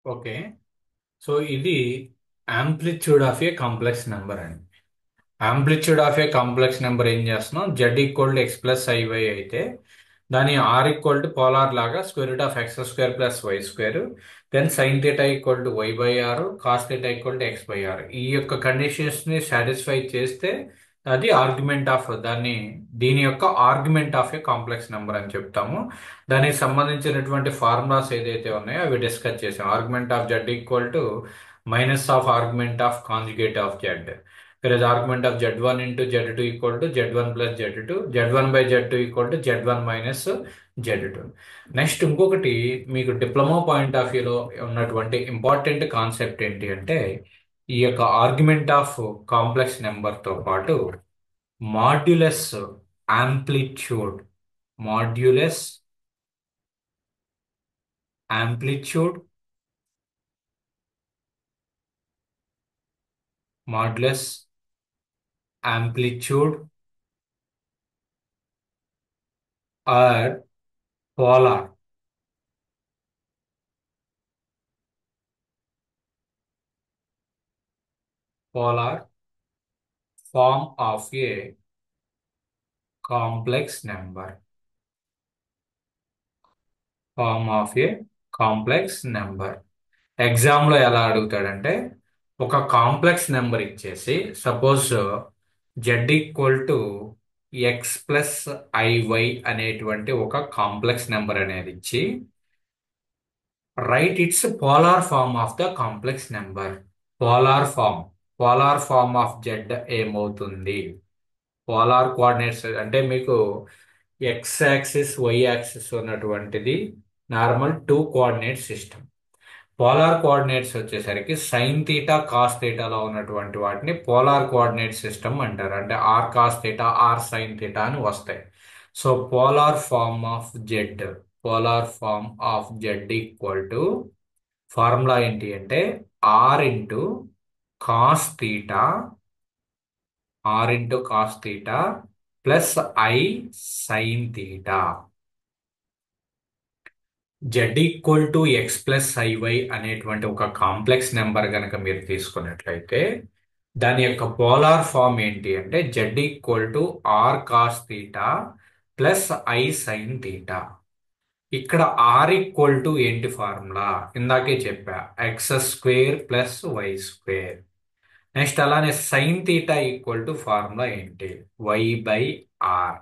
Okay. So ఇది amplitude of a complex number అండి. Amplitude of a complex number ఏం చేస్తున్నాం, z equal to X plus i y అయితే దాని ఆర్ ఈక్వల్ టు పోలార్ లాగా square root of X square plus why square, then sine theta equal to y by r, cos theta equal to x by r. ఈ యొక్క conditions ని satisfy చేస్తే అది argument of దీని యొక్క argument of a complex number అని చెప్తాము. దానికి సంబంధించినటువంటి ఫార్ములాస్ ఏదైతే ఉన్నాయో అవి డిస్కస్ చేసాం. Argument of Z equal to minus of argument of conjugate of Z. Whereas argument of Z1 into Z2 equal to Z1 plus Z2, Z1 by Z2 equal to Z1 minus Z2. Next ఇంకొకటి మీకు diploma point of వ్యూలో ఉన్నటువంటి important concept ఏంటి అంటే, ఈ యొక్క argument of complex నెంబర్తో పాటు modulus amplitude, modulus amplitude, modulus amplitude or polar, polar form of a complex number, form of a complex number. Exam లో ఎలా అడుగుతాడంటే, ఒక కాంప్లెక్స్ నెంబర్ ఇచ్చేసి suppose Z equal to X plus I Y అనేటువంటి ఒక complex number అనేది ఇచ్చి right it's polar form of the complex number. Polar form, polar form of Z ఏమవుతుంది? పోలార్ కోఆర్డినేట్స్ అంటే మీకు ఎక్స్ యాక్సిస్ వై యాక్సిస్ ఉన్నటువంటిది normal two coordinate system. Polar coordinates వచ్చేసరికి sine theta cos థీటాలో ఉన్నటువంటి వాటిని పోలార్ కోఆర్డినేట్ సిస్టమ్ అంటారు. అంటే R cos theta are sine theta అని వస్తాయి. So polar form of Z, polar form of Z equal to formula ఏంటి అంటే R into cos theta, are into cos theta plus I sine theta. Z equal to X plus I Y అనేటువంటి ఒక complex number కనుక మీరు తీసుకున్నట్లయితే దాని యొక్క polar form ఏంటి అంటే z equal to r cos theta plus I sine theta. ఇక్కడ ఆర్ ఈక్వల్ టు ఏంటి ఫార్ములా ఇందాకే చెప్పా, x square plus why square. Next అలానే sine theta equal to formula ఏంటి, వై బై ఆర్.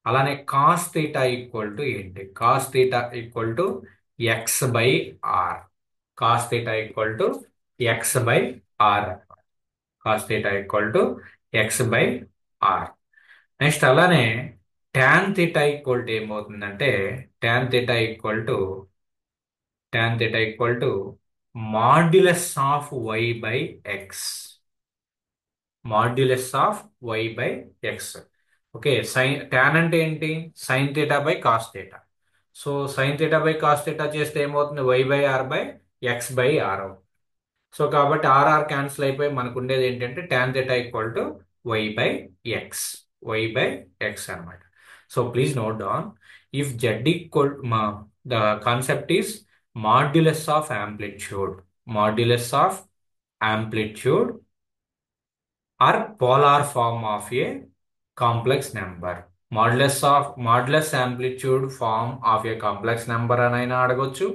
అలానే కాస్ థీటా ఈక్వల్ టు ఏంటి, cos theta equal to x by r. Cos theta equal to x by r. Cos theta equal to x by r. Next అలానే tan theta equal to ఏమవుతుందంటే tan theta equal to modulus of why by X. Modulus of why by x. Okay, sine tan అంటే ఏంటి, sine theta by cos theta. So sine theta by cos theta చేస్తే ఏమవుతుంది, y by r by x by r. So కాబట్టి r r cancel అయిపోయి మనకు ఉండేది ఏంటంటే tan theta equal to y by x, y by x అనమాట. So please note down, if z equal the concept is modulus of amplitude, modulus of amplitude or polar form of a complex number. Modulus amplitude form of a complex number అని అయినా అడగొచ్చు,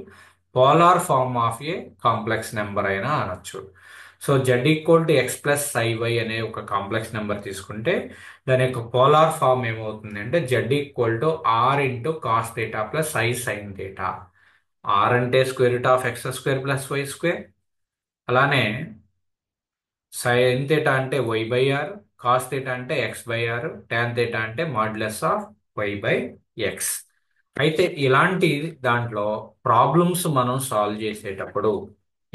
polar form of a complex number అయినా అనొచ్చు. So Z equal to X plus I Y అనే ఒక complex number తీసుకుంటే దాని యొక్క పోలార్ ఫార్మ్ ఏమవుతుంది అంటే z equal to r into cos theta plus I sine theta. R అంటే square root of X square plus why square. అలానే sine theta అంటే y by r, cos theta అంటే x by r, tan theta అంటే modulus of why by x. అయితే ఇలాంటి దాంట్లో problems మనం solve చేసేటప్పుడు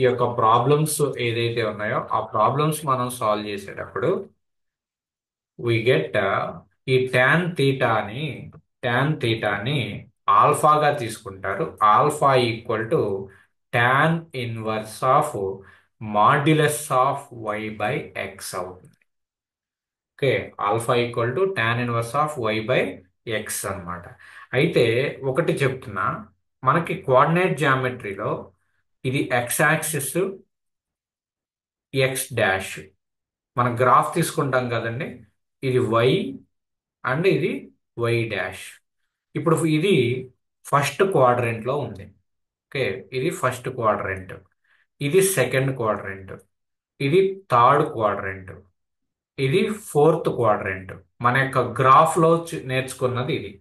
ఈ యొక్క ప్రాబ్లమ్స్ ఏదైతే ఉన్నాయో ఆ ప్రాబ్లమ్స్ మనం సాల్వ్ చేసేటప్పుడు వి గెట్ ఈ టాన్ థీటాని ఆల్ఫాగా తీసుకుంటారు. Alpha equal to tan inverse of modulus of why by x అవుతుంది. Okay, alpha equal to tan inverse of why by x అనమాట. అయితే ఒకటి చెప్తున్నా, మనకి కోఆర్డినేట్ జామెట్రీలో ఇది ఎక్స్ యాక్సిస్, ఎక్స్ డాష్. మనం గ్రాఫ్ తీసుకుంటాం కదండి, ఇది వై అండ్ ఇది వై డాష్. ఇప్పుడు ఇది ఫస్ట్ క్వాడ్రంట్లో ఉంది. ఓకే, ఇది ఫస్ట్ క్వాడ్రంట్, ఇది సెకండ్ క్వాడ్రంట్, ఇది థర్డ్ క్వాడ్రంట్, ఇది ఫోర్త్ క్వాడ్రంట్. మన యొక్క గ్రాఫ్లో నేర్చుకున్నది ఇది.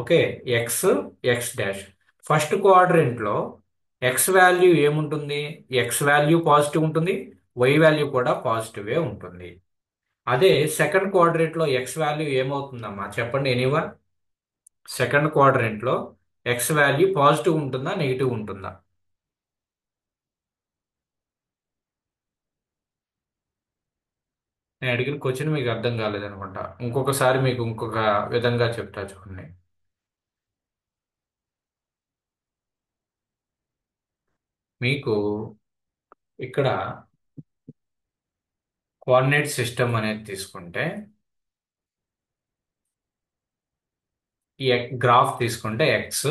Okay, x, x dash. First క్వాడ్రంట్లో ఎక్స్ వాల్యూ ఏముంటుంది? ఎక్స్ వాల్యూ పాజిటివ్ ఉంటుంది, వై వాల్యూ కూడా పాజిటివే ఉంటుంది. అదే సెకండ్ క్వాడ్రంట్లో ఎక్స్ వాల్యూ ఏమవుతుందమ్మా చెప్పండి ఎనీవన్? సెకండ్ క్వాడ్రంట్లో ఎక్స్ వాల్యూ పాజిటివ్ ఉంటుందా, నెగిటివ్ ఉంటుందా? నేను అడిగిన క్వశ్చన్ మీకు అర్థం కాలేదనుకుంటా. ఇంకొకసారి మీకు ఇంకొక విధంగా చెప్తా చూడండి. మీకు ఇక్కడ కోఆర్డినేట్ సిస్టమ్ అనేది తీసుకుంటే, ఈ గ్రాఫ్ తీసుకుంటే ఎక్స్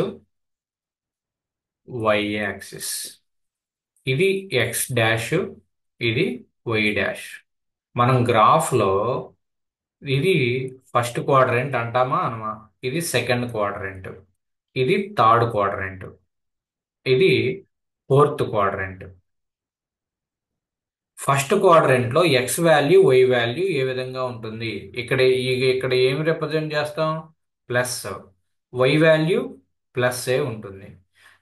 వై యాక్సిస్, ఇది ఎక్స్ డాష్, ఇది వై డాష్. మనం గ్రాఫ్లో ఇది ఫస్ట్ క్వాడ్రంట్ అంటామా అనమా? ఇది సెకండ్ క్వాడ్రంట్, ఇది థర్డ్ క్వాడ్రంట్, ఇది ఫోర్త్ క్వాడ్రంట్. ఫస్ట్ క్వాడ్రంట్ లో ఎక్స్ వాల్యూ వై వాల్యూ ఏ విధంగా ఉంటుంది? ఇక్కడ ఏమి రిప్రజెంట్ చేస్తాం? ప్లస్. వై వాల్యూ ప్లస్ ఏ ఉంటుంది.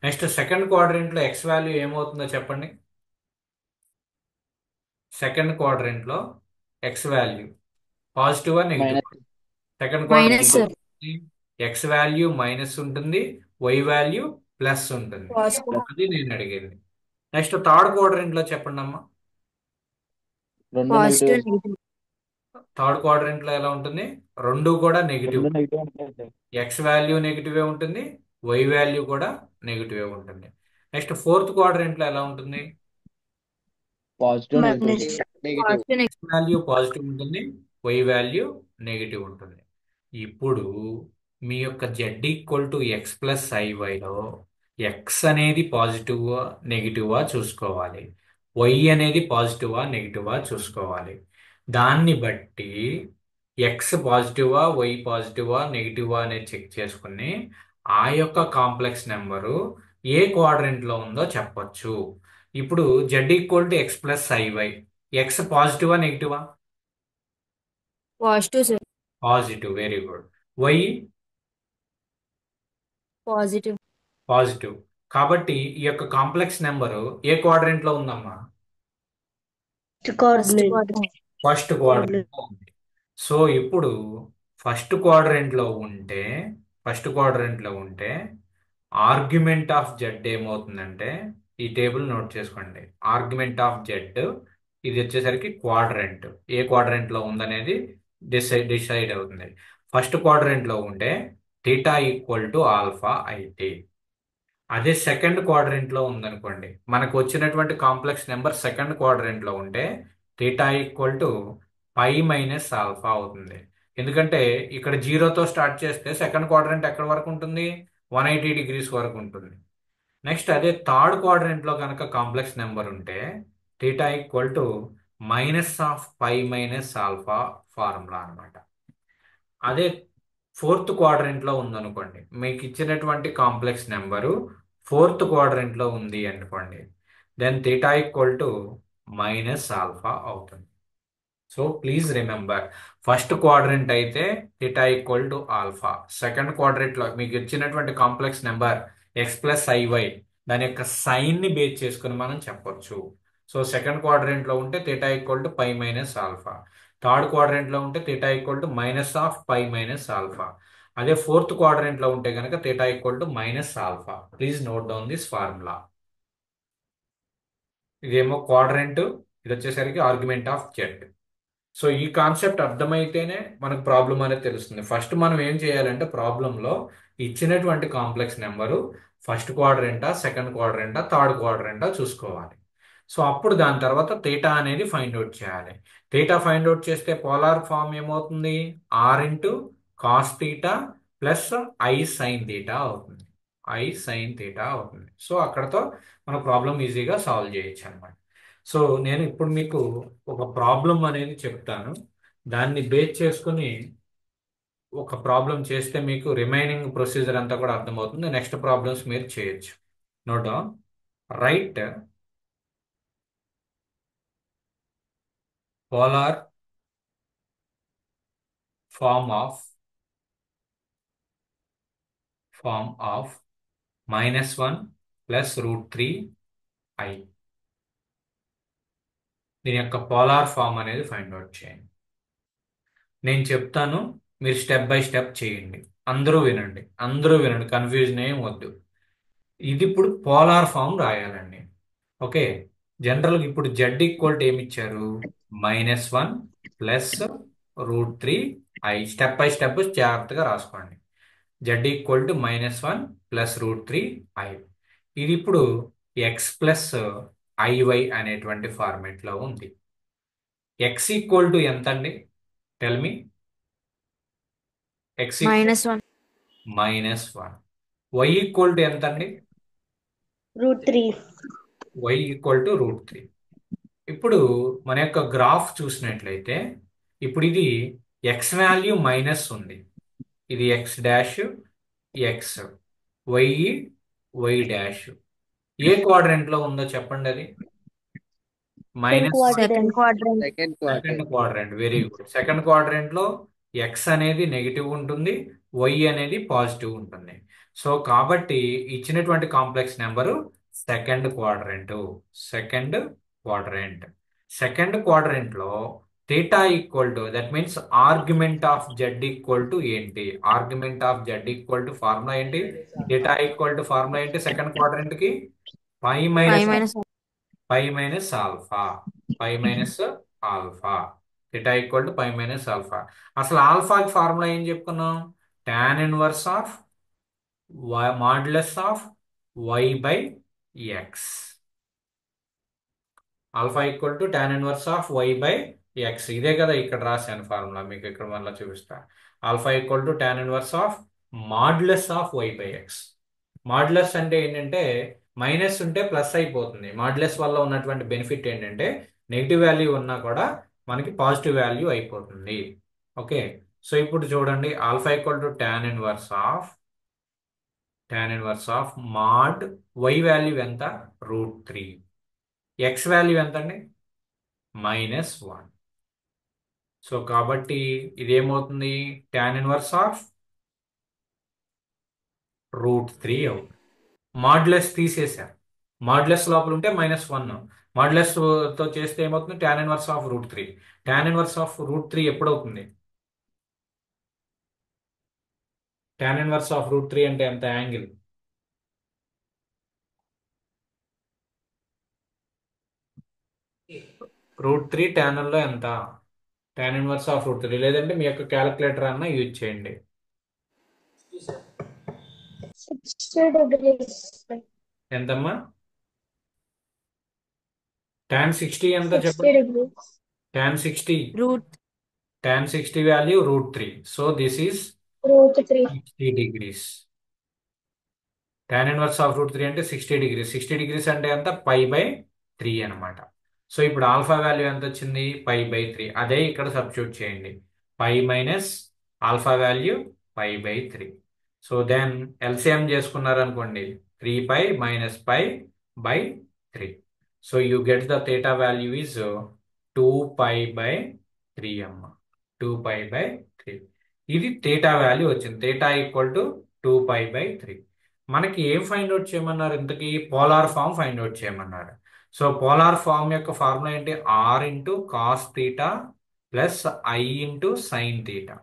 నెక్స్ట్ సెకండ్ క్వాడ్రంట్ లో ఎక్స్ వాల్యూ ఏమవుతుందో చెప్పండి. సెకండ్ క్వాడ్రంట్ లో ఎక్స్ వాల్యూ పాజిటివా negative? Minus. Second minus quadrant sir. X value minus ఉంటుంది, వై వాల్యూ ప్లస్ ఉంటుంది. పాజిటివ్. అది నేను అడిగేది. నెక్స్ట్ థర్డ్ క్వాడ్రంట్ లో చెప్పండి అమ్మా. రెండు negative. Positive negative. Third quadrant లో ఎలా ఉంటుంది? రెండు కూడా నెగిటివ్. రెండు నెగిటివ్ ఉంటాయి సార్. ఎక్స్ వాల్యూ నెగిటివే ఉంటుంది, వై వాల్యూ కూడా నెగిటివే ఉంటుంది. నెక్స్ట్ ఫోర్త్ క్వాడ్రంట్ లో ఎలా ఉంటుంది? Positive negative. Minus. Negative. Positive negative. Value positive ఉంటుంది, వై వాల్యూ నెగిటివ్ ఉంటుంది. ఇప్పుడు మీ యొక్క z equal to X plus ఐవైలో ఎక్స్ అనేది పాజిటివా నెగిటివా చూసుకోవాలి, వై అనేది పాజిటివా నెగిటివా చూసుకోవాలి. దాన్ని బట్టి ఎక్స్ పాజిటివా వై పాజిటివా నెగిటివా అనేది చెక్ చేసుకుని ఆ యొక్క కాంప్లెక్స్ నెంబరు ఏ క్వాడ్రంట్లో ఉందో చెప్పొచ్చు. ఇప్పుడు z equal to X plus i y, x పాజిటివా నెగిటివా? Positive sir. Positive, very good. Y positive. Positive. కాబట్టి ఈ యొక్క కాంప్లెక్స్ నెంబరు ఏ క్వాడ్రంట్ లో ఉందమ్మా? First coordinate quadrant. First quadrant లో ఉంది. సో ఇప్పుడు ఫస్ట్ క్వాడ్రంట్ లో ఉంటే ఫస్ట్ క్వాడ్రంట్ లో ఉంటే ఆర్గ్యుమెంట్ ఆఫ్ జెడ్ ఏమవుతుందంటే, ఈ టేబుల్ నోట్ చేసుకోండి. ఆర్గ్యుమెంట్ ఆఫ్ జెడ్ ఇది వచ్చేసరికి క్వాడ్రంట్, ఏ క్వాడ్రంట్ లో ఉందనేది డిసైడ్ అవుతుంది. ఫస్ట్ క్వాడ్రంట్ లో ఉంటే థీటా ఈక్వల్ టు ఆల్ఫా అయితే, అదే సెకండ్ క్వాడ్రంట్ లో ఉందనుకోండి, మనకు వచ్చినటువంటి కాంప్లెక్స్ నెంబర్ సెకండ్ క్వాడ్రంట్ లో ఉంటే theta equal to pi minus alpha అవుతుంది. ఎందుకంటే ఇక్కడ జీరోతో స్టార్ట్ చేస్తే సెకండ్ క్వాడ్రంట్ ఎక్కడి వరకు ఉంటుంది? 180 డిగ్రీస్ వరకు ఉంటుంది. నెక్స్ట్ అదే థర్డ్ క్వాడ్రంట్ లో కనుక కాంప్లెక్స్ నెంబర్ ఉంటే theta equal to minus of pi minus alpha formula అనమాట. అదే ఫోర్త్ క్వాడ్రంట్ లో ఉందనుకోండి, మీకు ఇచ్చినటువంటి కాంప్లెక్స్ నెంబరు ఫోర్త్ క్వాడ్రంట్ లో ఉంది అనుకోండి, then theta equal to minus alpha అవుతుంది. So please remember, first quadrant అయితే theta equal to alpha. Second quadrant లో మీకు ఇచ్చినటువంటి complex number x plus i y, దాని యొక్క సైన్ ని బేస్ చేసుకుని మనం చెప్పొచ్చు. సో సెకండ్ క్వాడ్రంట్ లో ఉంటే theta equal to pi minus alpha, third quadrant లో ఉంటే theta equal to minus of pi minus alpha, అదే ఫోర్త్ క్వాడ్రంట్ లో ఉంటే కనుక theta equal to minus alpha. Please note down this formula. ఇదేమో quadrant, ఇది వచ్చేసరికి ఆర్గ్యుమెంట్ ఆఫ్ జెడ్. సో ఈ కాన్సెప్ట్ అర్థమైతేనే మనకు ప్రాబ్లం అనేది తెలుస్తుంది. ఫస్ట్ మనం ఏం చేయాలంటే, ప్రాబ్లంలో ఇచ్చినటువంటి కాంప్లెక్స్ నెంబరు ఫస్ట్ క్వాడ్రంటా, సెకండ్ క్వాడ్రంటా, థర్డ్ క్వాడ్రంటా చూసుకోవాలి. సో అప్పుడు దాని తర్వాత థీటా అనేది ఫైండ్ అవుట్ చేయాలి. థీటా ఫైండ్ అవుట్ చేస్తే పోలార్ ఫామ్ ఏమవుతుంది? R into cos theta plus I sine theta అవుతుంది. ఐ సైన్ థీటా అవుతుంది. సో అక్కడతో మన ప్రాబ్లం ఈజీగా సాల్వ్ చేయొచ్చు అనమాట. సో నేను ఇప్పుడు మీకు ఒక ప్రాబ్లం అనేది చెప్తాను. దాన్ని బేస్ చేసుకుని ఒక ప్రాబ్లం చేస్తే మీకు రిమైనింగ్ ప్రొసీజర్ అంతా కూడా అర్థమవుతుంది. నెక్స్ట్ ప్రాబ్లమ్స్ మీరు చేయొచ్చు. Note down. Right polar form of -1 plus √3i. దీని యొక్క పోలార్ ఫామ్ అనేది ఫైండ్ అవుట్ చేయండి. నేను చెప్తాను, మీరు స్టెప్ బై స్టెప్ చేయండి. అందరూ వినండి, కన్ఫ్యూజన్ ఏం వద్దు. ఇది ఇప్పుడు పోలార్ ఫామ్ రాయాలండి. ఓకే, జనరల్గా ఇప్పుడు జెడ్ ఈక్వల్ టు ఏమి ఇచ్చారు? -1 plus √3i. Step by step జాగ్రత్తగా రాసుకోండి. Z equal to -1 plus √3i. ఇది ఇప్పుడు ఎక్స్ ప్లస్ ఐవై అనేటువంటి ఫార్మేట్ లో ఉంది. ఎక్స్ ఈక్వల్ టు ఎంత అండి? Tell me. X -1 -1. Y equal to ఎంత అండి? √3 వై ఈక్వల్ టు √3. ఇప్పుడు మన యొక్క గ్రాఫ్ చూసినట్లయితే ఇప్పుడు ఇది ఎక్స్ వాల్యూ మైనస్ ఉంది. ఇది x dash x, y y dash. ఏ క్వాడ్రెంట్ లో ఉందో చెప్పండి. అది minus second quadrant second quadrant. Very good. Second quadrant లో ఎక్స్ అనేది నెగిటివ్ ఉంటుంది, వై అనేది పాజిటివ్ ఉంటుంది. సో కాబట్టి ఇచ్చినటువంటి complex number second quadrant. Second quadrant second quadrant లో theta equal to, that means argument of Z equal to ఏంటి? Argument of Z equal to formula ఏంటి? థీటా ఈక్వల్ టు ఫార్ములా ఏంటి second quadrant కి? Pi minus pi minus alpha. Pi minus alpha. Theta equal to pi minus alpha. అసలు ఆల్ఫాకి formula ఏం చెప్పుకున్నాం? Tan inverse of modulus of why by X. Alpha equal to tan inverse of why by X. ఇదే కదా ఇక్కడ రాశాను formula, మీకు ఇక్కడ మళ్ళీ చూపిస్తా. Alpha equal to tan inverse of modulus of why by X. Modulus అంటే ఏంటంటే మైనస్ ఉంటే ప్లస్ అయిపోతుంది. మాడ్యులస్ వల్ల ఉన్నటువంటి బెనిఫిట్ ఏంటంటే నెగిటివ్ వాల్యూ ఉన్నా కూడా మనకి పాజిటివ్ వాల్యూ అయిపోతుంది. ఓకే, సో ఇప్పుడు చూడండి, alpha equal to tan inverse of mod Y value ఎంత? √3. ఎక్స్ వాల్యూ ఎంత అండి? -1. సో కాబట్టి ఇదేమవుతుంది? టాన్ ఇన్వర్స్ ఆఫ్ √3 అవుతుంది. మాడ్యులస్ తీసేశారు. మాడ్యులస్ లోపల ఉంటే -1. మాడ్యులస్ తో చేస్తే ఏమవుతుంది? Tan inverse of √3. Tan inverse of √3 ఎప్పుడవుతుంది? టాన్ ఇన్వర్స్ ఆఫ్ √3 అంటే ఎంత? యాంగిల్ √3 tan లో ఎంత? Tan inverse of √3. లేదంటే మీ యొక్క క్యాలిక్యులేటర్ అన్న యూజ్ చేయండి. 60 degrees. ఎంతమ్మా? tan 60 ఎంత 60 చెప్పండి? degrees. tan 60 value √3. So this is √3 60 degrees. Tan inverse of √3 అంటే 60 degrees. 60 degrees అంటే ఎంత? π/3 అనమాట. సో ఇప్పుడు ఆల్ఫా వాల్యూ ఎంత వచ్చింది? π/3. అదే ఇక్కడ సబ్స్టిట్యూట్ చేయండి. Pi minus alpha value π/3. So then LCM చేసుకున్నారనుకోండి, 3π - π/3. So you get the theta value is 2π/3 అమ్మ. 2π/3. ఇది థీటా వాల్యూ వచ్చింది. Theta equal to 2π/3. మనకి ఏం ఫైండ్ అవుట్ చేయమన్నారు? ఇంతకీ పోలార్ ఫామ్ ఫైండ్ అవుట్ చేయమన్నారు. సో పోలార్ ఫామ్ యొక్క ఫార్ములా ఏంటి? r into cos theta plus i into sine theta.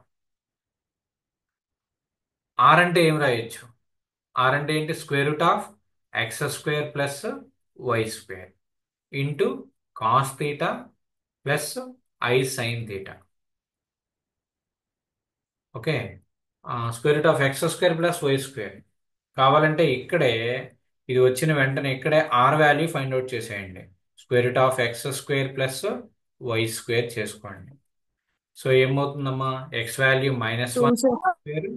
R అంటే ఏం రాయొచ్చు? ఆర్ అంటే ఏంటి? √(x² plus y² into cos theta plus i sine theta. Okay, √(x² plus y². కావాలంటే ఇక్కడే ఇది వచ్చిన వెంటనే ఇక్కడే ఆర్ వాల్యూ ఫైండ్ అవుట్ చేసేయండి. √(x² ప్లస్ y² చేసుకోండి. సో ఏమవుతుందమ్మా? X value -1 2 sir. Square,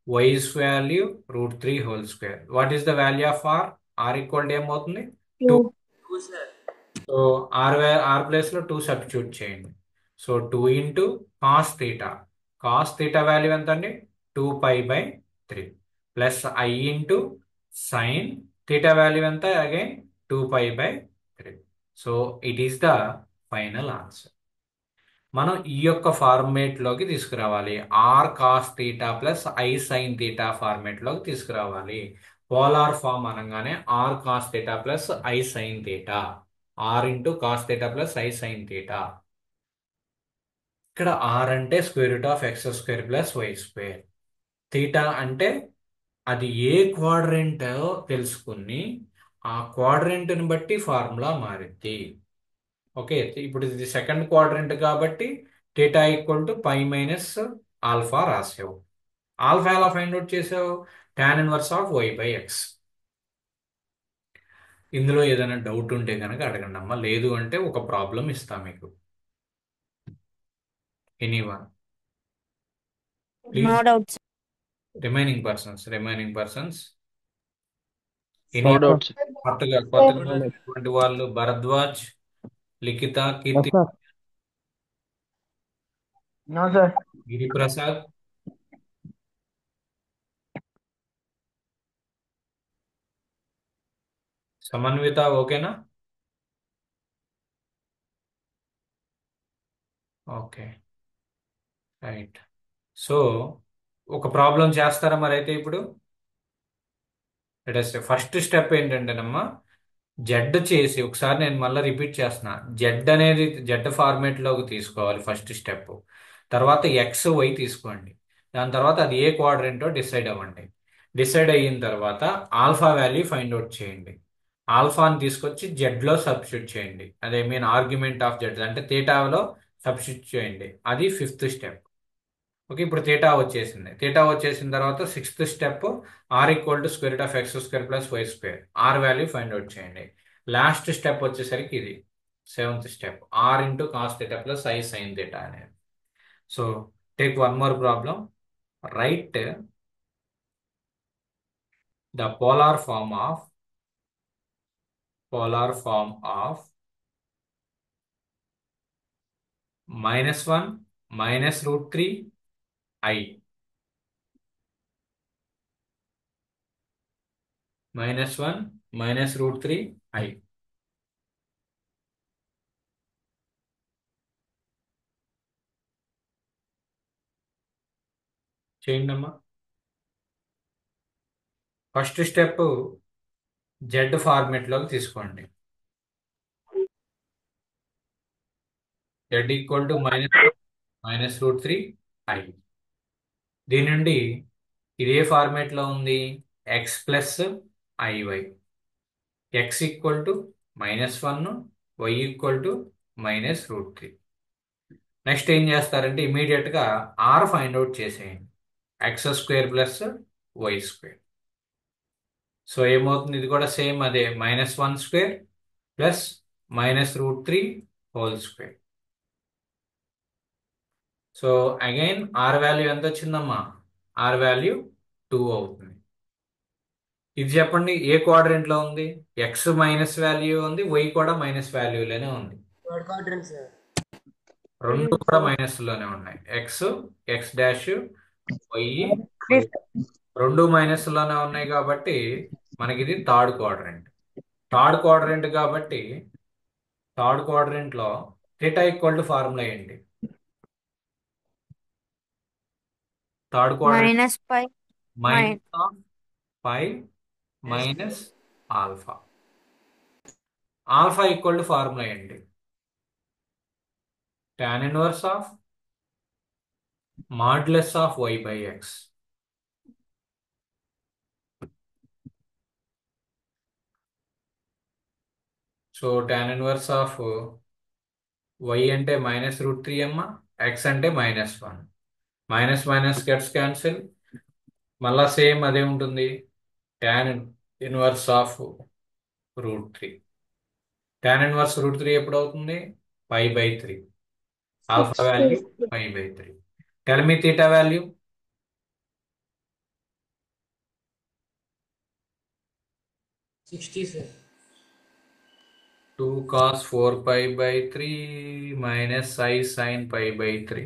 y is value √3 whole square. What is the value of r? r equal to ఏమవుతుంది 2. 2. సో r ప్లేస్ లో 2 సబ్స్టిట్యూట్ చేయండి. So 2 into cos theta. Cos theta value ఎంత అండి 2π/3 plus i into sine theta value ఎంత again 2π/3. So it is the final answer. మనం ఈ యొక్క format లోకి తీసుకురావాలి. R cos theta plus I sine theta format లోకి తీసుకురావాలి. పోలార్ ఫామ్ అనగానే r cos theta plus I sine theta, are into cos theta plus I sine theta. ఇక్కడ r అంటే √(x² + y²). థీటా అంటే అది ఏ క్వాడ్రెంట్ తెలుసుకుని ఆ క్వాడ్రెంట్ని బట్టి ఫార్ములా మారింది. ఓకే, ఇప్పుడు ఇది సెకండ్ క్వాడ్రెంట్ కాబట్టి థీటా ఈక్వల్ టు π-α రాసావు. ఆల్ఫా ఎలా ఫైండ్ అవుట్ చేసావు? tan 1/y/x. ఇందులో ఏదైనా డౌట్ ఉంటే కనుక అడగండి అమ్మా, లేదు అంటే ఒక ప్రాబ్లం ఇస్తా మీకు. Anyone No please? doubts. Remaining persons no any doubts. కొత్తగా వచ్చినటువంటి వాళ్ళు Bharadwaj, Likhita, Keerthi, sir. No sir. Giriprasad, Samanvitha, ఓకేనా? Okay, right. సో ఒక ప్రాబ్లం చేస్తారా మరి అయితే ఇప్పుడు? ఫస్ట్ స్టెప్ ఏంటంటేనమ్మా, జెడ్ చేసి ఒకసారి నేను మళ్ళీ రిపీట్ చేస్తున్నా. జెడ్ అనేది జెడ్ ఫార్మేట్లోకి తీసుకోవాలి ఫస్ట్ స్టెప్. తర్వాత ఎక్స్ వై తీసుకోండి. దాని తర్వాత అది ఏ క్వాడ్రెంటో డిసైడ్ అవ్వండి. డిసైడ్ అయిన తర్వాత ఆల్ఫా వాల్యూ ఫైండ్ అవుట్ చేయండి. ఆల్ఫాని తీసుకొచ్చి జెడ్లో సబ్స్టిట్యూట్ చేయండి. అదే మీన్ ఆర్గ్యుమెంట్ ఆఫ్ జెడ్ అంటే థీటాలో సబ్స్టిట్యూట్ చేయండి. అది ఫిఫ్త్ స్టెప్. ఓకే, ఇప్పుడు థీటా వచ్చేసింది. థీటా వచ్చేసిన తర్వాత sixth step r equal to √(x² + y²). R value find out చేయండి. లాస్ట్ స్టెప్ వచ్చేసరికి ఇది seventh step, r into cos theta plus I sine theta అనేది. So take one more problem. Write the polar form of -1 -√3 i -1 -√3 i. చేయండి అమ్మా. First step Z ఫార్మేట్లోకి తీసుకోండి. Z equal to -1 -√3 i. దీని నుండి ఇది ఏ ఫార్మేట్లో ఉంది? x plus iy. x equal to -1, y equal to -√3. Next ఏం చేస్తారంటే ఇమీడియట్గా ఆర్ ఫైండ్ అవుట్ చేసేయండి. x² + y². సో ఏమవుతుంది? ఇది కూడా సేమ్ అదే -1² plus -√3 whole square. So again R value ఎంత వచ్చిందమ్మా? ఆర్ వాల్యూ 2 అవుతుంది. ఇది చెప్పండి ఏ క్వాడ్రెంట్లో ఉంది? ఎక్స్ మైనస్ వాల్యూ ఉంది, వై కూడా మైనస్ వాల్యూలోనే ఉంది. రెండు కూడా మైనస్లోనే ఉన్నాయి. ఎక్స్ డాష్, వై రెండు మైనస్లోనే ఉన్నాయి కాబట్టి మనకి ఇది థర్డ్ క్వాడ్రెంట్. కాబట్టి థర్డ్ క్వాడ్రెంట్లో థీటా ఈక్వల్ టు ఫార్ములా ఏంటి? Third quadrant -π. -π minus alpha. Alpha equal to formula ఏంటి? tan 1 modulus of y/x. So tan 1 y అంటే -√3 అమ్మ, x అంటే -1. మైనస్ గెట్స్ క్యాన్సిల్, మళ్ళా సేమ్ అదే ఉంటుంది. tan 1/√3. tan 1/√3 ఎప్పుడు అవుతుంది? π/3. Alpha value 60. π/3. Tell me theta value. 60 sir. 2 cos 4 pi by 3 minus I sin pi by 3.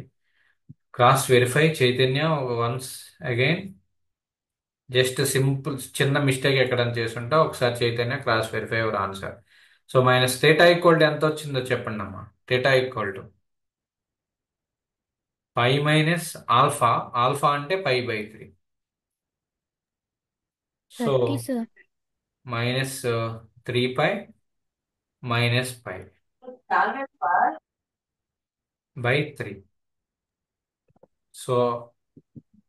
Cross verify Chaitanya once again. Just simple చిన్న mistake ఎక్కడైనా చేసుంటే ఒకసారి Chaitanya cross verify your answer. So minus theta equal to ఎంత వచ్చిందో చెప్పండి అమ్మా. Theta equal to pi minus alpha. Alpha అంటే pi by 3. So 30 sir. Minus 3 pi minus pi by 3. So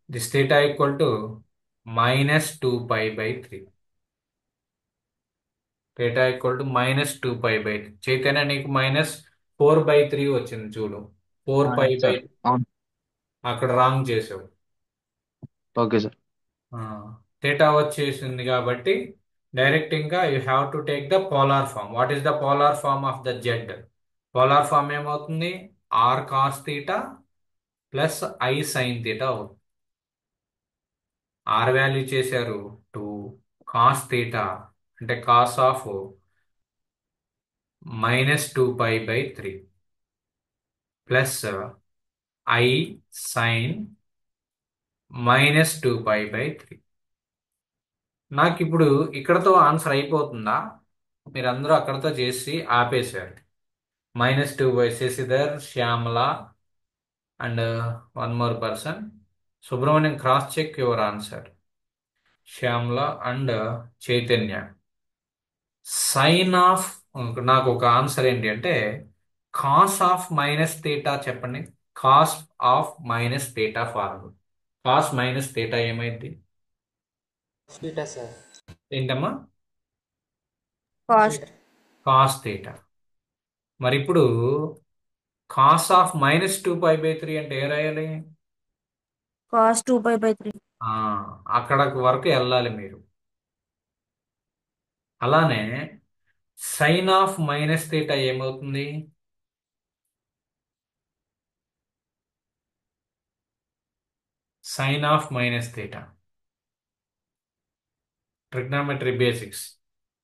this theta equal to minus 2 pi by 3. Theta equal to minus 2 pi by 3. Chaitanya నీకు minus 4 by 3 వచ్చింది చూడు. 4 pi by sir అవును. అక్కడ wrong చేసావు. Okay sir. Theta వచ్చేసింది కాబట్టి direct ఇంకా you have to take the polar form. What is the polar form of the Z? Polar form ఏమవుతుంది? R cos theta plus I sine theta అవుతుంది. R value చేశారు 2, cos theta అంటే cos of minus 2 pi by 3 plus I sine minus 2 pi by 3. నాకు ఇప్పుడు ఇక్కడతో answer అయిపోతుందా? మీరందరూ అక్కడతో చేసి ఆపేశారు. Minus 2 by Shashidhar, Shyamala and one more person. Subrahmanyam, cross check your answer. Shyamala and Chaitanya. Sine of నాకు ఒక ఆన్సర్ ఏంటి అంటే కాస్ ఆఫ్ మైనస్ థీటా చెప్పండి. Cos of minus theta formula. Cos minus theta ఏమైంది? Beta sir. ఏంటమ్మా? Cost cos theta. మరి ఇప్పుడు cos of minus 2 pi by 3 అంటే ఏ రాయాలి? కాస్ట్ 2 π/3. ఆ, అక్కడ వరకు వెళ్ళాలి మీరు. అలానే సైన్ ఆఫ్ మైనస్ థీటా ఏమవుతుంది? Sine of minus theta trigonometry basics.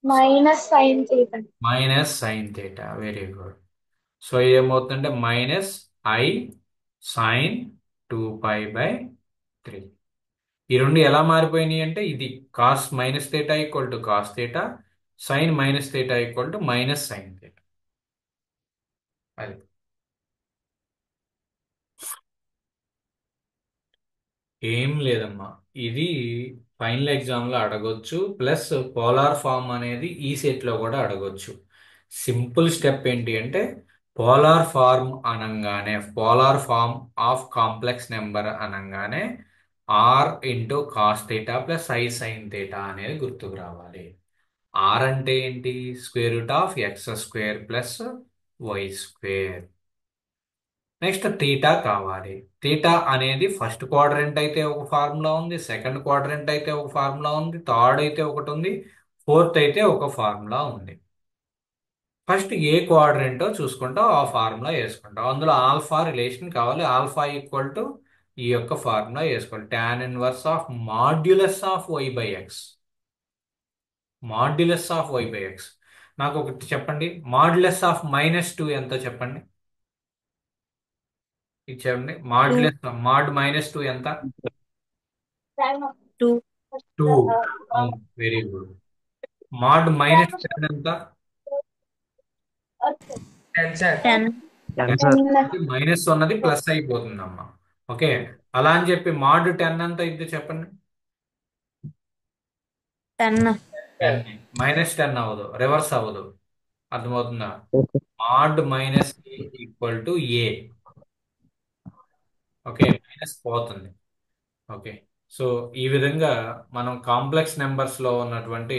Minus sine theta. Minus sine theta. Very good. So ఏమవుతుందంటే minus I sine 2 pi by 3. ఈ రెండు ఎలా మారిపోయినాయి అంటే ఇది cos minus theta equal to cos theta, sine minus theta equal to minus sine theta. అది ఏం లేదమ్మా. ఇది ఫైనల్ ఎగ్జామ్లో అడగొచ్చు. ప్లస్ పోలార్ ఫామ్ అనేది ఈ సెట్లో కూడా అడగొచ్చు. సింపుల్ స్టెప్ ఏంటి అంటే పోలార్ ఫార్మ్ అనగానే, polar form of complex number అనగానే R into cos theta plus I sine theta అనేది గుర్తుకు రావాలి. ఆర్ అంటే ఏంటి? Square root of X square plus why square. Next theta కావాలి. థీటా అనేది ఫస్ట్ క్వాడ్రంట్ అయితే ఒక ఫార్ములా ఉంది, సెకండ్ క్వాడ్రంట్ అయితే ఒక ఫార్ములా ఉంది, థర్డ్ అయితే ఒకటి ఉంది, ఫోర్త్ అయితే ఒక ఫార్ములా ఉంది. ఫస్ట్ ఏ క్వాడ్రంటో చూసుకుంటావు, ఆ ఫార్ములా వేసుకుంటావు. అందులో ఆల్ఫా రిలేషన్ కావాలి. ఆల్ఫా ఈక్వల్ టు ఈ యొక్క ఫార్ములా వేసుకోవాలి. Tan inverse of modulus of why by X. Modulus of why by X. నాకు ఒకటి చెప్పండి, మాడ్యులస్ ఆఫ్ మైనస్ 2 ఎంతో చెప్పండి. ఇచ్చేయండి. మాడ్యులస్ మాడ్ మైనస్ 2 ఎంత? 2. 2. అవును, వెరీ గుడ్. మాడ్ మైనస్ 10 ఎంత? 10 సార్. 10. సార్ మైనస్ ఉన్నది ప్లస్ అయిపోతుందమ్మా. ఓకే, అలా అని చెప్పి మాడ్ 10 ఎంత ఇది చెప్పండి. 10. 10 మైనస్ 10 అవ్వదు, రివర్స్ అవ్వదు. అర్థమవుతుందా? Mod minus equal to A. Okay, minus పోతుంది. ఓకే, సో ఈ విధంగా మనం కాంప్లెక్స్ నెంబర్స్లో ఉన్నటువంటి